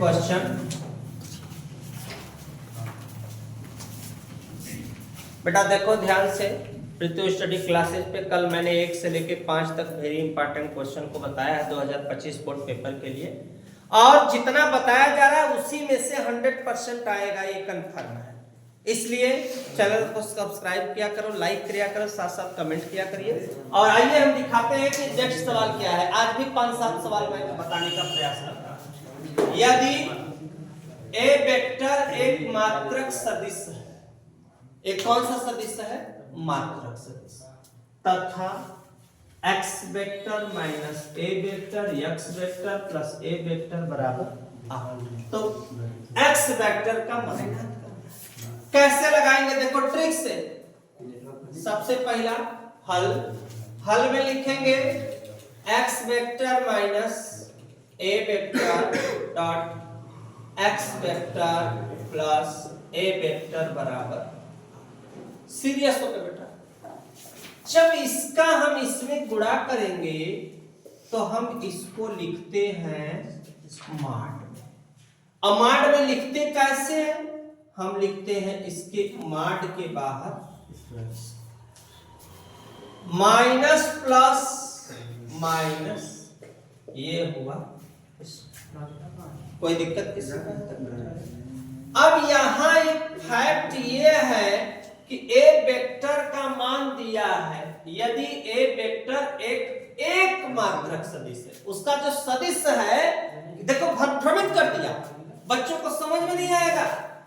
Question बेटा देखो ध्यान से। पृथ्वी स्टडी क्लासेस पे कल मैंने 1 से लेके 5 तक वेरी इंपॉर्टेंट क्वेश्चन को बताया है 2025 बोर्ड पेपर के लिए, और जितना बताया जा रहा है उसी में से 100% आएगा, ये कंफर्म है। इसलिए चैनल को सब्सक्राइब किया करो, लाइक किया करो, साथ साथ कमेंट किया करिए। और आइए हम दिखाते हैं कि नेक्स्ट सवाल क्या है। आज भी 5-7 सवाल मैं बताने का प्रयास करता हूं। यदि ए वेक्टर एक मात्रक सदिश है, एक कौन सा सदिश है? मात्रक सदिश, तथा x vector minus A vector x vector plus A vector बराबर आर, तो x वेक्टर का मान कैसे लगाएंगे? देखो ट्रिक से। सबसे पहला हल में लिखेंगे x vector minus A vector dot x vector plus A vector बराबर। सीरियस होकर बेटा, जब इसका हम इसमें गुणा करेंगे तो हम इसको लिखते हैं माड में। अमाड में लिखते कैसे हैं? हम लिखते हैं इसके माड के बाहर माइनस प्लस माइनस, ये हुआ। कोई दिक्कत किसी को? अब यहां एक फैक्ट ये है कि ए वेक्टर का मान दिया है। यदि ए वेक्टर एक मात्रक सदिश है, उसका जो सदिश है देखो भ्रमित कर दिया, बच्चों को समझ में नहीं आएगा,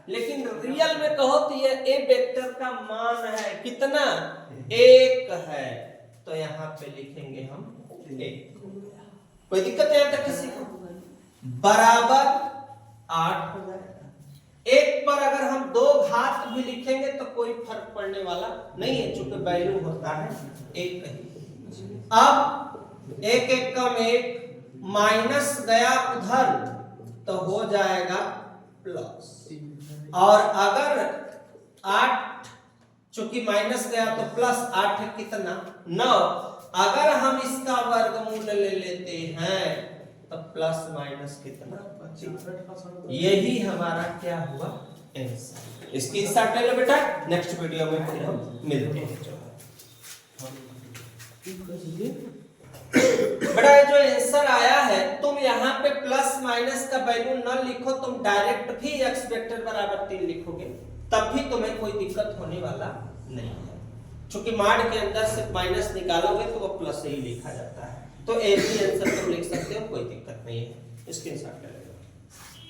लेकिन रियल में कहो तो ये ए वेक्टर का मान है कितना? 1 है, तो यहाँ पे लिखेंगे हम 1। कोई दिक्कत है तक किसी को? बराबर 8 हो जाएगा। 1 पर अगर हम 2 घात भी लिखेंगे तो कोई फर्क पड़ने वाला नहीं है, चूंकि वैल्यू होता है 1 ही। अब 1 1 कम 1, माइनस गया उधर तो हो जाएगा प्लस, और अगर 8 चूंकि माइनस गया तो प्लस 8 है कितना? 9। अगर हम इसका वर्गमूल ले लेते हैं तो प्लस माइनस कितना? यही हमारा क्या हुआ? आंसर। इसकी स्टार्ट ले लो बेटा, नेक्स्ट वीडियो में फिर हम मिलते हैं। बेटा जो आंसर आया है, तुम यहाँ पे प्लस माइनस का वैल्यू न लिखो, तुम डायरेक्ट भी x वेक्टर बराबर 3 लिखोगे, तब भी तुम्हें कोई दिक्कत होने वाला नहीं है, क्योंकि माड के अंदर से माइनस निकालोगे तो वो प्लस से ही लिखा जाता है। तो एक ही आंसर तुम लिख सकते हो, कोई दिक्कत नहीं है। स्क्रीनशॉट ले लो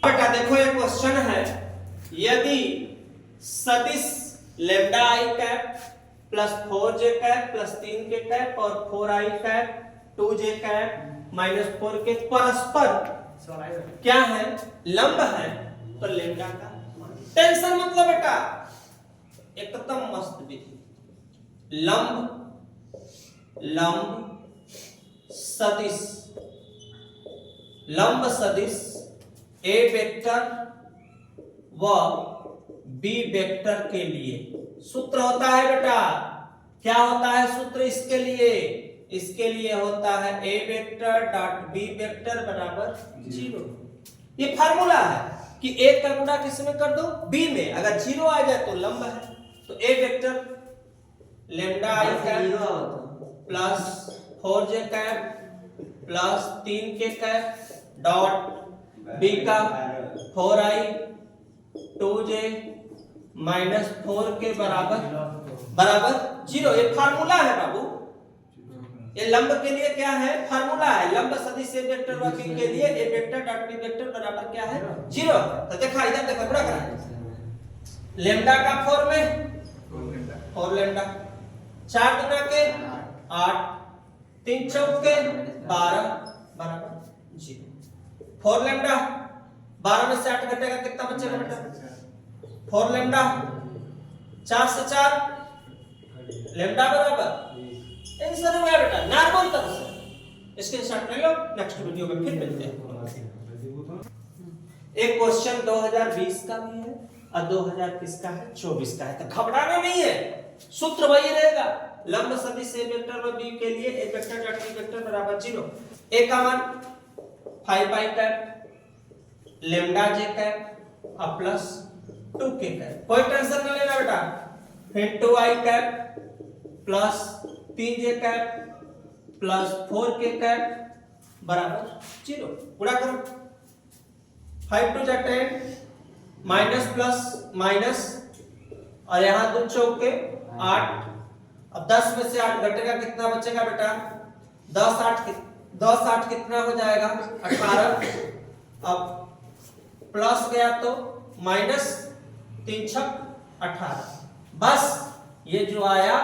बेटा। देखो ये क्वेश्चन है, यदि सदिश lambda I cap plus 4j cap plus 3k cap और 4i cap 2j cap minus 4k परस्पर क्या है? लंब है, तो लैम्डा का टेंशन मतलब बेटा एकदम मस्त विधि। लंब सदिश ए वेक्टर व बी वेक्टर के लिए सूत्र होता है बेटा। क्या होता है सूत्र इसके लिए? इसके लिए होता है ए वेक्टर डॉट बी वेक्टर बराबर 0। ये फार्मूला है कि ए का गुणा किस में कर दो? बी में। अगर 0 आ जाए तो लंब है, तो A vector lambda I cap plus 4j cap plus 3k cap dot B का 4i 2j माइनस 4k बराबर 0। ये फार्मूला है बाबू। ये लंब के लिए क्या है? फार्मूला है। लंब सदिश ए वेक्टर व बी के लिए ए वेक्टर डॉट बी वेक्टर बराबर क्या है? 0। तो देखा इधर देखो बड़ा करा लैम्डा का 4 में 4 लैम्डा, 4 गुना के 8, 3 चौके 12 बराबर 0। 4 लैम्डा 12 में से 8 घटेगा कितना बचेगा बेटा? 4 लैम्डा 4 से 4 लैम्डा बराबर आंसर हो गया बेटा, नॉर्मल तरह से। इसके साथ ले लो, नेक्स्ट वीडियो में फिर मिलते हैं। एक क्वेश्चन 2020 का भी है और 2020 का है, 24 का है, तो घबराना नहीं है, सूत्र वही रहेगा। लंब सदिश ए वेक्टर व बी के लिए ए वेक्टर डॉट बी वेक्टर बराबर 0। ए का मान 5i कैप लेमडा जे कैप और प्लस 2k कैप। कोई टेंशन न लेना बेटा। फिर 2i cap plus 3j cap plus 4k cap बराबर 0। पूरा करो। 5 2 जा 10 माइनस प्लस माइनस और यहाँ 2 चौके 8। अब 10 में से 8 घटेगा कितना बचेगा बेटा? 10 8 कितना हो जाएगा? 18। अब प्लस गया तो माइनस 3 छक 18। बस ये जो आया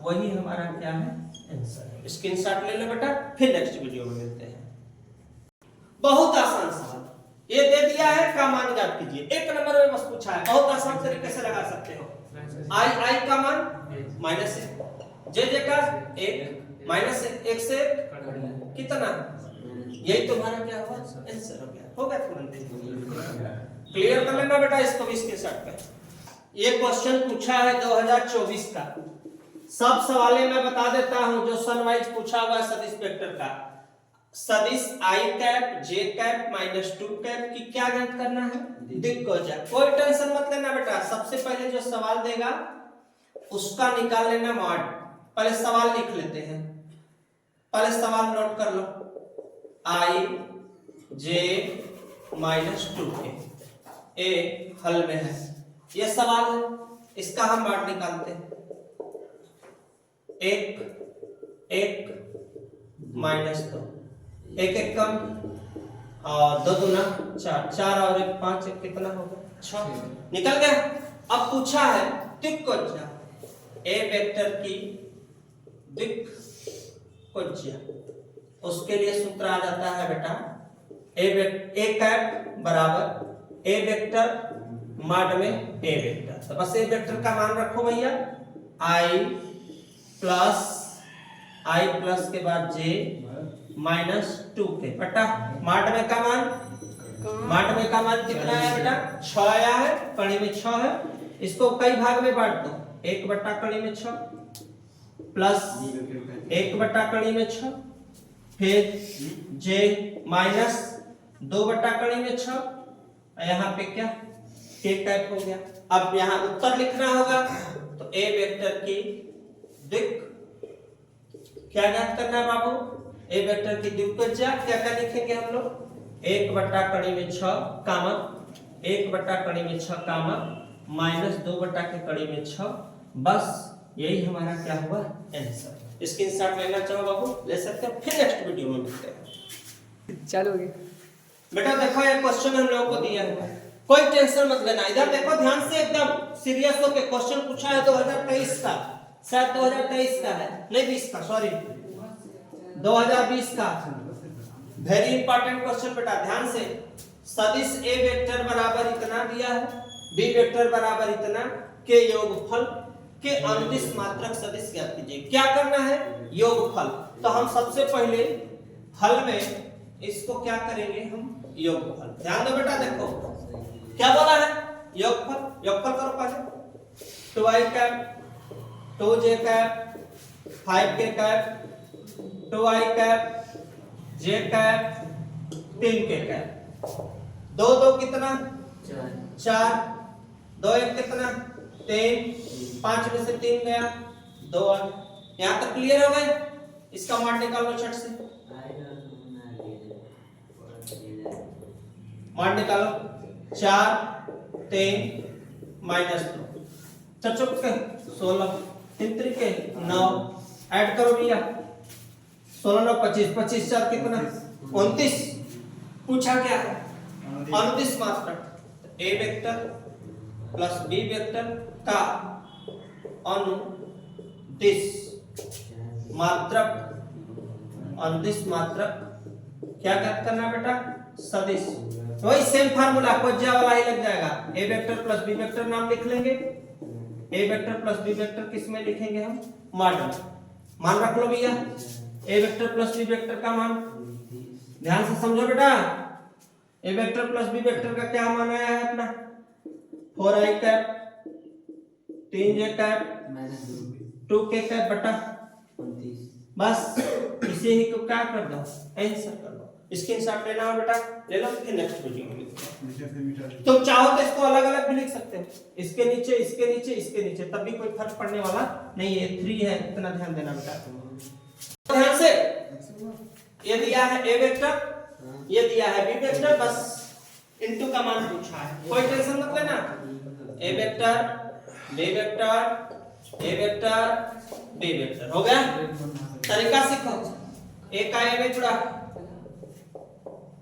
वही हमारा क्या है? आंसर है। स्क्रीनशॉट ले लो बेटा। फिर नेक्स्ट वीडियो में मिलते हैं। बहुत आसान सवाल ये दे दिया है, का मान ज्ञात कीजिए। 1 नंबर में बस पूछा है, बहुत आसान तरीके से लगा सकते हो। आई का मान -1, जे का 1 -1 से कितना? यही तुम्हारा क्या हुआ? आंसर हो गया तुरंत। क्लियर कर लेना बेटा इसको भी स्क्रीनशॉट पे। ये क्वेश्चन पूछा है 2024 का। सब सवालें मैं बता देता हूं जो सन वाइज पूछा हुआ है सदिश वेक्टर का। सदिश i cap j cap -2 cap की क्या ज्ञात करना है? दिक्कजा। कोई टेंशन मत लेना बेटा। सबसे पहले जो सवाल देगा उसका निकाल लेना मॉड। पहले सवाल लिख लेते हैं। पहले सवाल नोट कर लो। i j -2k ए हल में है। ये सवाल है, इसका हम मॉड निकालते हैं। 1 -2 1 1 कम और 2 दूना 4 4 और 1 5 कितना होगा? 6 निकल गया। अब पूछा है दिक्कजा ए वेक्टर की दिक्कजा। उसके लिए सूत्र आ जाता है बेटा ए कैप बराबर ए वेक्टर मॉड में ए वेक्टर। तो बस ए वेक्टर का मान रखो भैया i प्लस के बाद j -2k बटा मॉड में का मान कितना है बेटा? 6 आया है। कड़ी में 6 है। इसको कई भाग में बांट दो। 1 बटा कड़ी में 6 प्लस 1 बटा कड़ी में 6 फिर j -2 बटा कड़ी में 6। यहाँ पे क्या k कैप हो गया। अब यहाँ उत्तर लिखना होगा तो ए वेक्टर की दिक् क्या ज्ञात करना है बाबू? ए वेक्टर की दिक्कजा क्या क्या लिखेंगे हम लोग? 1 बटा कड़ी में 6 कामा 1 बटा कड़ी में 6 कामा -2 बटा के कड़ी में 6। बस यही हमारा क्या हुआ? आंसर। स्क्रीनशॉट लेना चाहो बाबू ले सकते हो। फिर नेक्स्ट वीडियो में मिलते हैं। चलोगे बेटा देखो ये क्वेश्चन हम लोगों को दिया है, कोई टेंशन मत लेना। इधर देखो ध्यान से, एकदम सीरियस होकर क्वेश्चन पूछा है 2023 का। शायद 2023 का है, नहीं 20 का, सॉरी 2020 का। वेरी इंपॉर्टेंट क्वेश्चन बेटा, ध्यान से। सदिश ए वेक्टर बराबर इतना दिया है, बी वेक्टर बराबर इतना के योगफल के अनुदिश मात्रक सदिश ज्ञात कीजिए। क्या करना है? योगफल। तो हम सबसे पहले हल में इसको क्या करेंगे? हम योगफल। ध्यान दो बेटा, देखो क्या बोला है? योगफल। योगफल करो पहले। 2i cap 2j cap 5k cap 2i cap j cap 3k cap. 2 2 कितना? 4 2 1 कितना? 3 5 में से 3 गया 2। यहाँ तक क्लियर हो गए? इसका मान निकाल लो छट से। मान निकालो 4 3 -2 चुप के 16 3 3 के 9 ऐड करो भैया। 16 9 25 25 4 कितना? 29। पूछा क्या है? अनुदिश मात्रक ए वेक्टर प्लस बी वेक्टर का अनुदिश मात्रक। अनुदिश मात्रक क्या ज्ञात करना बेटा? सदिश। वही सेम फार्मूला कोज्जा वाला ही लग जाएगा। A vector plus B vector नाम लिख लेंगे। ए वेक्टर प्लस बी वेक्टर किस में लिखेंगे हम? मॉड। मान रख लो भैया ए वेक्टर प्लस बी वेक्टर का मान। ध्यान से समझो बेटा। ए वेक्टर प्लस बी वेक्टर का क्या मान आया है अपना? 4i cap 3j cap 2k cap बटा 29। बस इसे ही को क्या कर दो? आंसर कर दो। स्क्रीनशॉट लेना हो बेटा, ले लो, फिर नेक्स्ट वीडियो में मिलते हैं। तुम चाहो तो इसको अलग अलग भी लिख सकते हो, इसके नीचे इसके नीचे इसके नीचे, तब भी कोई फर्क पड़ने वाला नहीं है। 3 है, इतना ध्यान देना बेटा। ध्यान से, ये दिया है ए वेक्टर, ये दिया है बी वेक्टर, बस इनटू का मान पूछा है, कोई टेंशन मत लेना। A vector B vector A vector B vector हो गया। तरीका सीखो, ए का ए में जुड़ा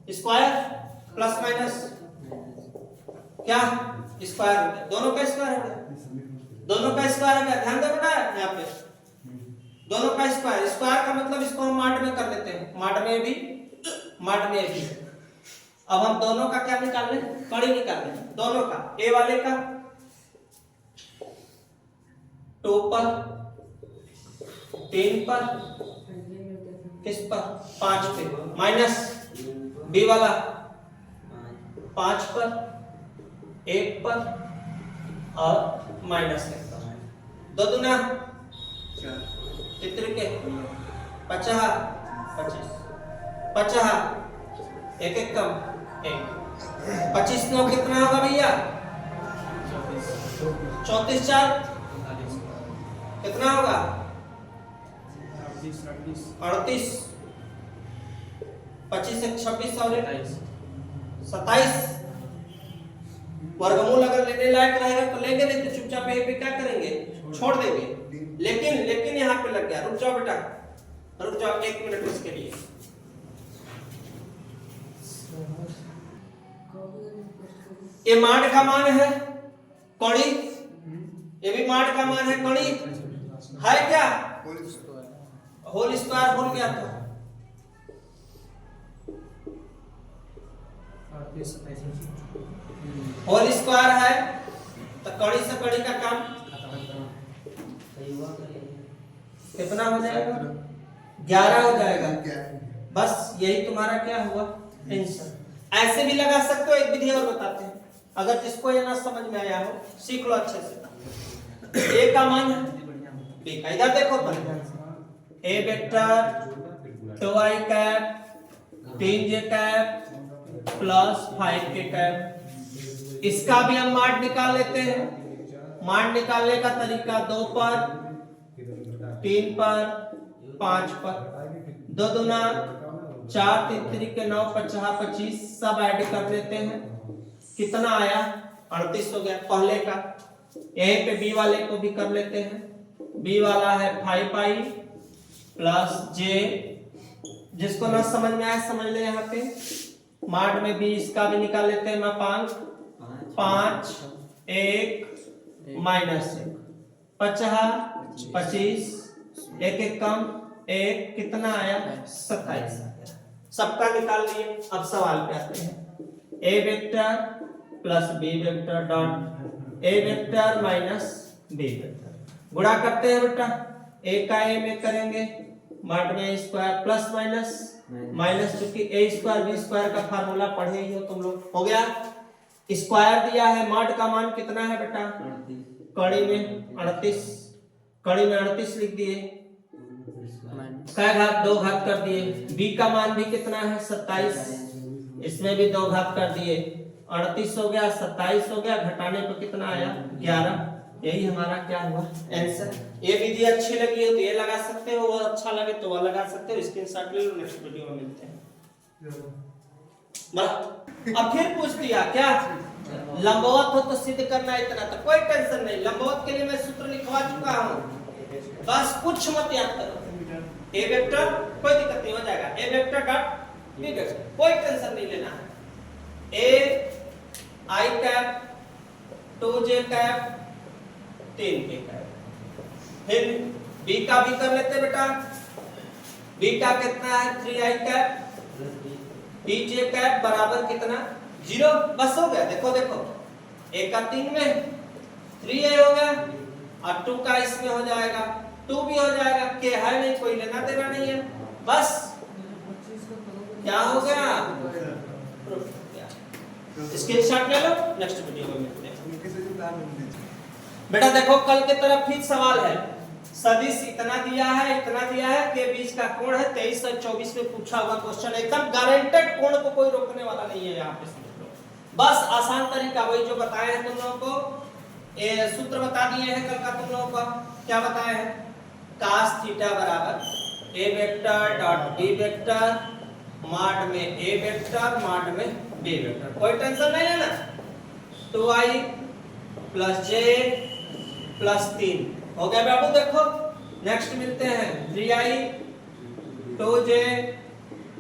स्क्वायर प्लस माइनस क्या स्क्वायर हो गया, दोनों का स्क्वायर हो गया, दोनों का स्क्वायर हो गया। ध्यान दो बेटा, यहाँ पे दोनों का स्क्वायर, स्क्वायर का मतलब इसको हम माड में कर लेते हैं, माड में भी माड में भी। अब हम दोनों का क्या निकाल लें, कड़ी निकाल लें दोनों का, ए वाले का 2 पर 3 पर किस पर 5 पे, माइनस बी वाला 5 पर 1 पर और माइनस 1 पर, 2 दूना कितने के 50 25 50 एक एक कम 1 25 9 कितना होगा भैया 34 4 कितना होगा 38 25 एक 26 और 27 वर्गमूल अगर लेने लायक रहेगा तो लेंगे, नहीं तो चुपचाप यहीं पे क्या करेंगे, छोड़ देंगे। लेकिन यहाँ पे लग गया, रुक जाओ बेटा, रुक जाओ 1 मिनट इसके लिए। ये माड का मान है कड़ी, ये भी माड का मान है कड़ी है क्या, होल स्क्वायर भूल गया तो होल स्क्वायर है तो कड़ी से कड़ी का काम कितना हो जाएगा 11 हो जाएगा। बस यही तुम्हारा क्या हुआ आंसर। ऐसे भी लगा सकते हो, एक विधि और बताते हैं, अगर जिसको ये ना समझ में आया हो सीख लो अच्छे से। ए का मान है बी का, इधर देखो पर A vector 2i cap 3j cap plus 5k cap, इसका भी हम माड निकाल लेते हैं। माड निकालने का तरीका 2 पर 3 पर 5 पर, 2 दूना 4 3 3 9 50 25 सब ऐड कर लेते हैं, कितना आया 38 हो गया पहले का। यहीं पे बी वाले को भी कर लेते हैं, बी वाला है 5i प्लस j, जिसको ना समझ में आया समझ ले। यहाँ पे माड में भी इसका भी निकाल लेते हैं, मैं 5 1 माइनस 1 50 25 एक एक कम 1 कितना आया 27 आ गया। सबका निकाल लिए। अब सवाल पे आते हैं, A vector plus B vector dot A vector minus B vector, गुणा करते हैं बेटा। ए का ए में करेंगे, माड में स्क्वायर प्लस माइनस माइनस, चूंकि ए स्क्वायर बी स्क्वायर का फार्मूला पढ़े ही हो तुम लोग, हो गया। स्क्वायर दिया है, माड का मान कितना है बेटा, कड़ी में 38, कड़ी में 38 लिख दिए, क्या घात 2 घात कर दिए। बी का मान भी कितना है 27, इसमें भी 2 घात कर दिए, 38 हो गया 27 हो गया, घटाने पर कितना आया 11। यही हमारा क्या हुआ आंसर। ये विधि अच्छी लगी हो तो ये लगा सकते हो, वो अच्छा लगे तो वो लगा सकते हो। स्क्रीनशॉट ले लो, नेक्स्ट वीडियो में मिलते हैं। अब फिर पूछ दिया क्या, लंबवत हो तो सिद्ध करना इतना, तो कोई टेंशन नहीं, लंबवत के लिए मैं सूत्र लिखवा चुका हूं, बस कुछ मत याद करो। ए वेक्टर कोई दिक्कत नहीं, हो जाएगा। A vector dot B vector, कोई टेंशन नहीं लेना है। A I cap 2j cap 3k cap, फिर बी का भी कर लेते बेटा। बी का कितना है 3i कैप 3j कैप बराबर कितना 0, बस हो गया। देखो देखो, ए का 3 में 3a हो गया और 2 का इसमें हो जाएगा 2 भी हो जाएगा, के है नहीं, कोई लेना देना नहीं है, बस क्या हो गया। स्क्रीनशॉट ले लो, नेक्स्ट वीडियो में मिलते हैं। बेटा देखो कल के तरफ फिर सवाल है, सदिश इतना दिया है के बीच का कोण है 23 और 24 में पूछा हुआ क्वेश्चन, एकदम गारंटेड कोण को कोई रोकने वाला नहीं है। यहाँ पे समझ लो, बस आसान तरीका वही जो बताए हैं तुम लोगों को। ये सूत्र बता दिए हैं कल का तुम लोगों को, क्या बताए हैं, cos थीटा बराबर a vector dot b vector माड में a वेक्टर माड में b वेक्टर। कोई टेंशन नहीं है ना। 2i प्लस j प्लस 3 हो गया बाबू। देखो नेक्स्ट मिलते हैं 3i 2j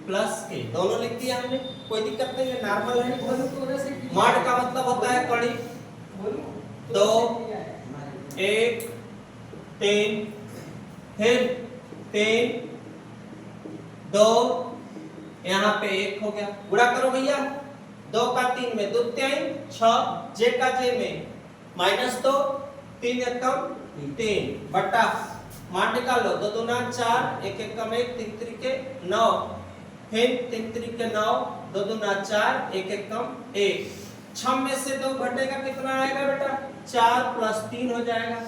प्लस k, दोनों लिख दिया हमने, कोई दिक्कत नहीं है, नॉर्मल है। माड का मतलब होता है कड़ी, 2 1 3 फिर 3 2, यहाँ पे 1 हो गया, गुणा करो भैया, 2 का 3 में 2 3 6, j का j में -2 3 एकम 3 बटा मान निकालो, 2 दूना 4 1 एकम 1 3 त्रिके 9, फिर 3 त्रिके 9 2 दूना 4 1 एकम 1, 6 में से 2 घटेगा कितना आएगा बेटा, 4 प्लस 3 हो जाएगा।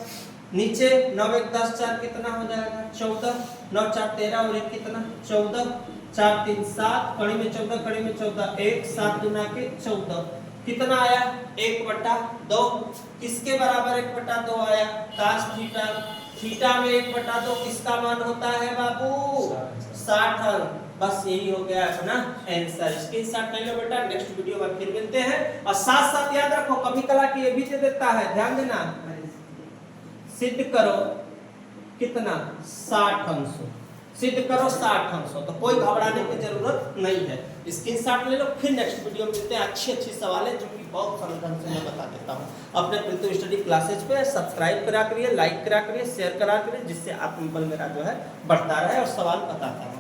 नीचे 9 1 10 4 कितना हो जाएगा 14, 9 4 13 और 1 कितना 14, 4 3 7, कड़ी में 14 कड़ी में 14 1, 7 दूना के 14 कितना आया 1/2। किसके बराबर 1/2 आया, cos थीटा, थीटा में 1/2 किसका मान होता है बाबू 60 अंक। बस यही हो गया अपना आंसर, स्क्रीनशॉट ले लो बेटा, नेक्स्ट वीडियो में फिर मिलते हैं। और साथ साथ याद रखो कभी कला की ये भी दे देता है, ध्यान देना, सिद्ध करो कितना 60 अंशों, सिद्ध करो 60 अंशों, तो कोई घबराने की जरूरत नहीं है। स्क्रीनशॉट ले लो, फिर नेक्स्ट वीडियो में मिलते हैं। अच्छी सवाल है जो कि बहुत सरल ढंग से मैं बता देता हूँ। अपने पृथ्वी स्टडी क्लासेज पे सब्सक्राइब करा करिए, लाइक करा करिए, शेयर करा करिए, जिससे आत्मबल मेरा जो है बढ़ता रहे और सवाल बताता रहे।